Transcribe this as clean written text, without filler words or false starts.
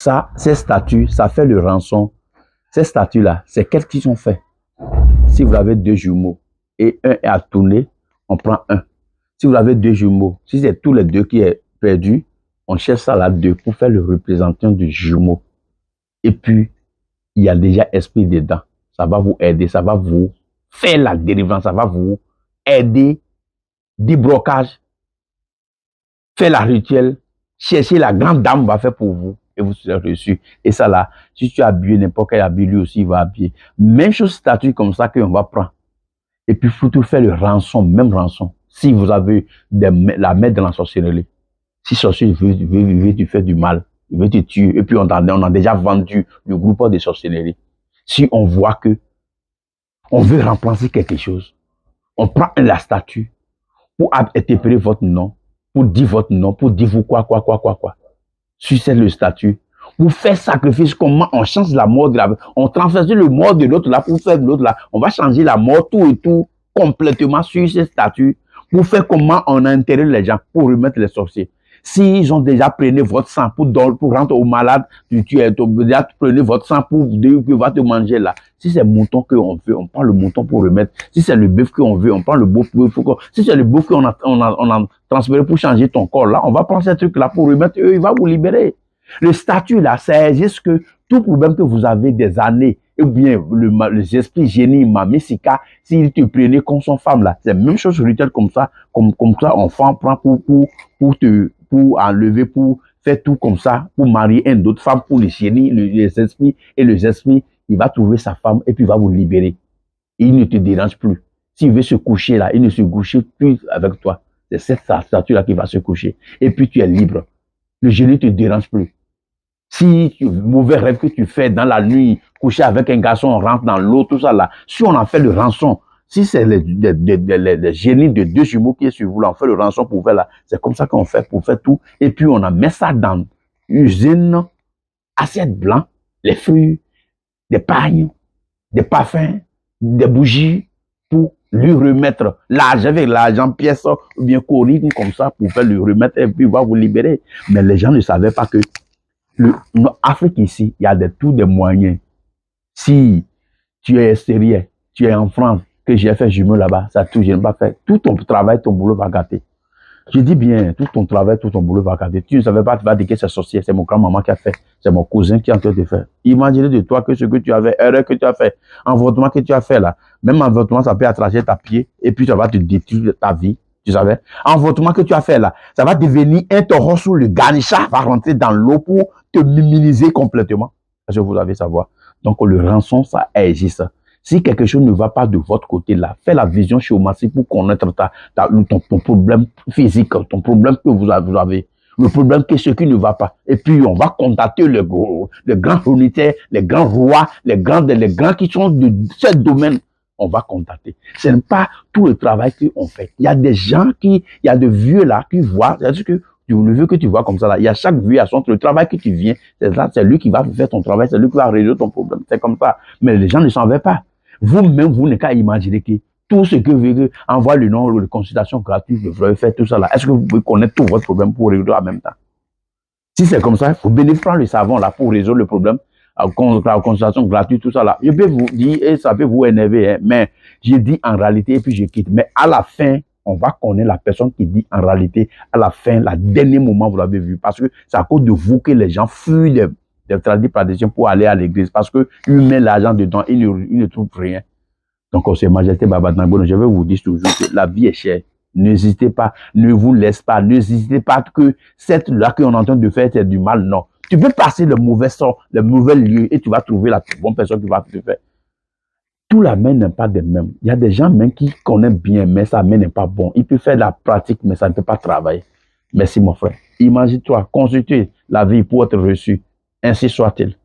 Ça, ces statuts, ça fait le rançon. Ces statuts-là, c'est qu'est-ce qu'ils ont fait? Si vous avez deux jumeaux et un est à tourner, on prend un. Si vous avez deux jumeaux, si c'est tous les deux qui est perdu, on cherche ça là deux pour faire le représentant du jumeau. Et puis, il y a déjà esprit dedans. Ça va vous aider, ça va vous faire la délivrance, ça va vous aider, débrocage, faire la rituel, chercher la grande dame va faire pour vous et vous serez reçu. Et ça là, si tu as habillé n'importe quel habit, lui aussi il va habiller. Même chose statut comme ça qu'on va prendre. Et puis, il faut tout faire le rançon, même rançon. Si vous avez la main dans la sorcellerie, si sorcier veut te faire du mal, il veut te tuer, et puis on a déjà vendu le groupe de sorcellerie. Si on voit que on veut remplacer quelque chose, on prend la statue pour interpréter votre nom, pour dire votre nom, pour dire vous quoi. Si c'est le statut, pour faire sacrifice, comment on change la mort de la, on transfère le mort de l'autre là pour faire l'autre là, on va changer la mort tout et tout complètement sur ces statuts pour faire comment on enterre les gens, pour remettre les sorciers. S'ils ont déjà pris votre sang pour rendre aux malades, déjà prenez votre sang pour va te manger là. Si c'est le mouton qu'on veut, on prend le mouton pour remettre. Si c'est le bœuf qu'on veut, on prend le bœuf. Si c'est le bœuf qu'on a transféré pour changer ton corps là, on va prendre ces trucs là pour remettre, il va vous libérer. Le statut là, c'est juste que tout problème que vous avez des années, ou bien les esprits génie, mamesika, s'il te prenait comme son femme là, c'est la même chose rituel comme ça, enfant prend pour enlever, pour faire tout comme ça, pour marier une autre femme, pour les génies, les esprits, et les esprits, il va trouver sa femme et puis il va vous libérer. Il ne te dérange plus. S'il veut se coucher là, il ne se couche plus avec toi. C'est cette statue là qui va se coucher. Et puis tu es libre. Le génie ne te dérange plus. Si mauvais rêve que tu fais dans la nuit, coucher avec un garçon, on rentre dans l'eau, tout ça là, si on en fait le rançon, si c'est les génies de deux jumeaux qui est sur vous, là, on fait le rançon pour faire là, c'est comme ça qu'on fait pour faire tout. Et puis on a mis ça dans une usine, assiette blanc, les fruits, des pagnes, des parfums, des bougies, pour lui remettre l'argent avec l'argent pièce, ou bien courir comme ça pour faire lui remettre et puis il va vous libérer. Mais les gens ne savaient pas que l'Afrique ici, il y a tous des moyens. Si tu es extérieur, tu es en France, que j'ai fait jumeau là-bas, ça tout, je n'ai pas fait. Tout ton travail, ton boulot va gâter. Je dis bien, tout ton travail, tout ton boulot va gâter. Tu ne savais pas, tu vas dire que c'est sorcier, c'est mon grand-maman qui a fait, c'est mon cousin qui est en train de faire. Imaginez de toi que ce que tu avais, erreur que tu as fait, envoûtement que tu as fait là, même envoûtement, ça peut attracher ta pied, et puis ça va te détruire ta vie. Tu savais? Envoûtement que tu as fait là, ça va devenir un taureau sous le garnicha, va rentrer dans l'eau pour te minimiser complètement. Est-ce que vous avez savoir? Donc, le rançon, ça existe. Si quelque chose ne va pas de votre côté là, faites la vision géomatique pour connaître ton problème physique, ton problème que vous avez. Le problème que ce qui ne va pas. Et puis, on va contacter les grands unitaires, les grands rois, les grands qui sont de ce domaine. On va contacter. Ce n'est pas tout le travail qu'on fait. Il y a des gens il y a des vieux là qui voient, c'est-à-dire que le vieux que tu vois comme ça là, il y a chaque vieux à son le travail que tu viens, c'est lui qui va faire ton travail, c'est lui qui va résoudre ton problème. C'est comme ça. Mais les gens ne s'en veulent pas. Vous-même, vous n'avez qu'à imaginer que tout ce que vous envoie le nom de consultation gratuite, vous allez faire tout ça là. Est-ce que vous pouvez connaître tout votre problème pour résoudre en même temps? Si c'est comme ça, il faut bénéficier le savon là pour résoudre le problème. La consultation gratuite, tout ça là. Je peux vous dire, et ça peut vous énerver, hein, mais je dis en réalité et puis je quitte. Mais à la fin, on va connaître la personne qui dit en réalité, à la fin, la dernier moment, vous l'avez vu. Parce que c'est à cause de vous que les gens fuient des traditions pour aller à l'église. Parce que lui met l'argent dedans, il ne trouve rien. Donc, c'est Majesté Baba Dangono, je vais vous dire toujours que la vie est chère. N'hésitez pas, ne vous laisse pas, n'hésitez pas que cette là qu'on est en train de faire, c'est du mal, non. Tu peux passer le mauvais sort, le mauvais lieu et tu vas trouver la bonne personne qui va te faire. Tout la main n'est pas des mêmes. Il y a des gens même qui connaissent bien, mais sa main n'est pas bon. Il peut faire la pratique, mais ça ne peut pas travailler. Merci mon frère. Imagine-toi, consulter la vie pour être reçu. Ainsi soit-il.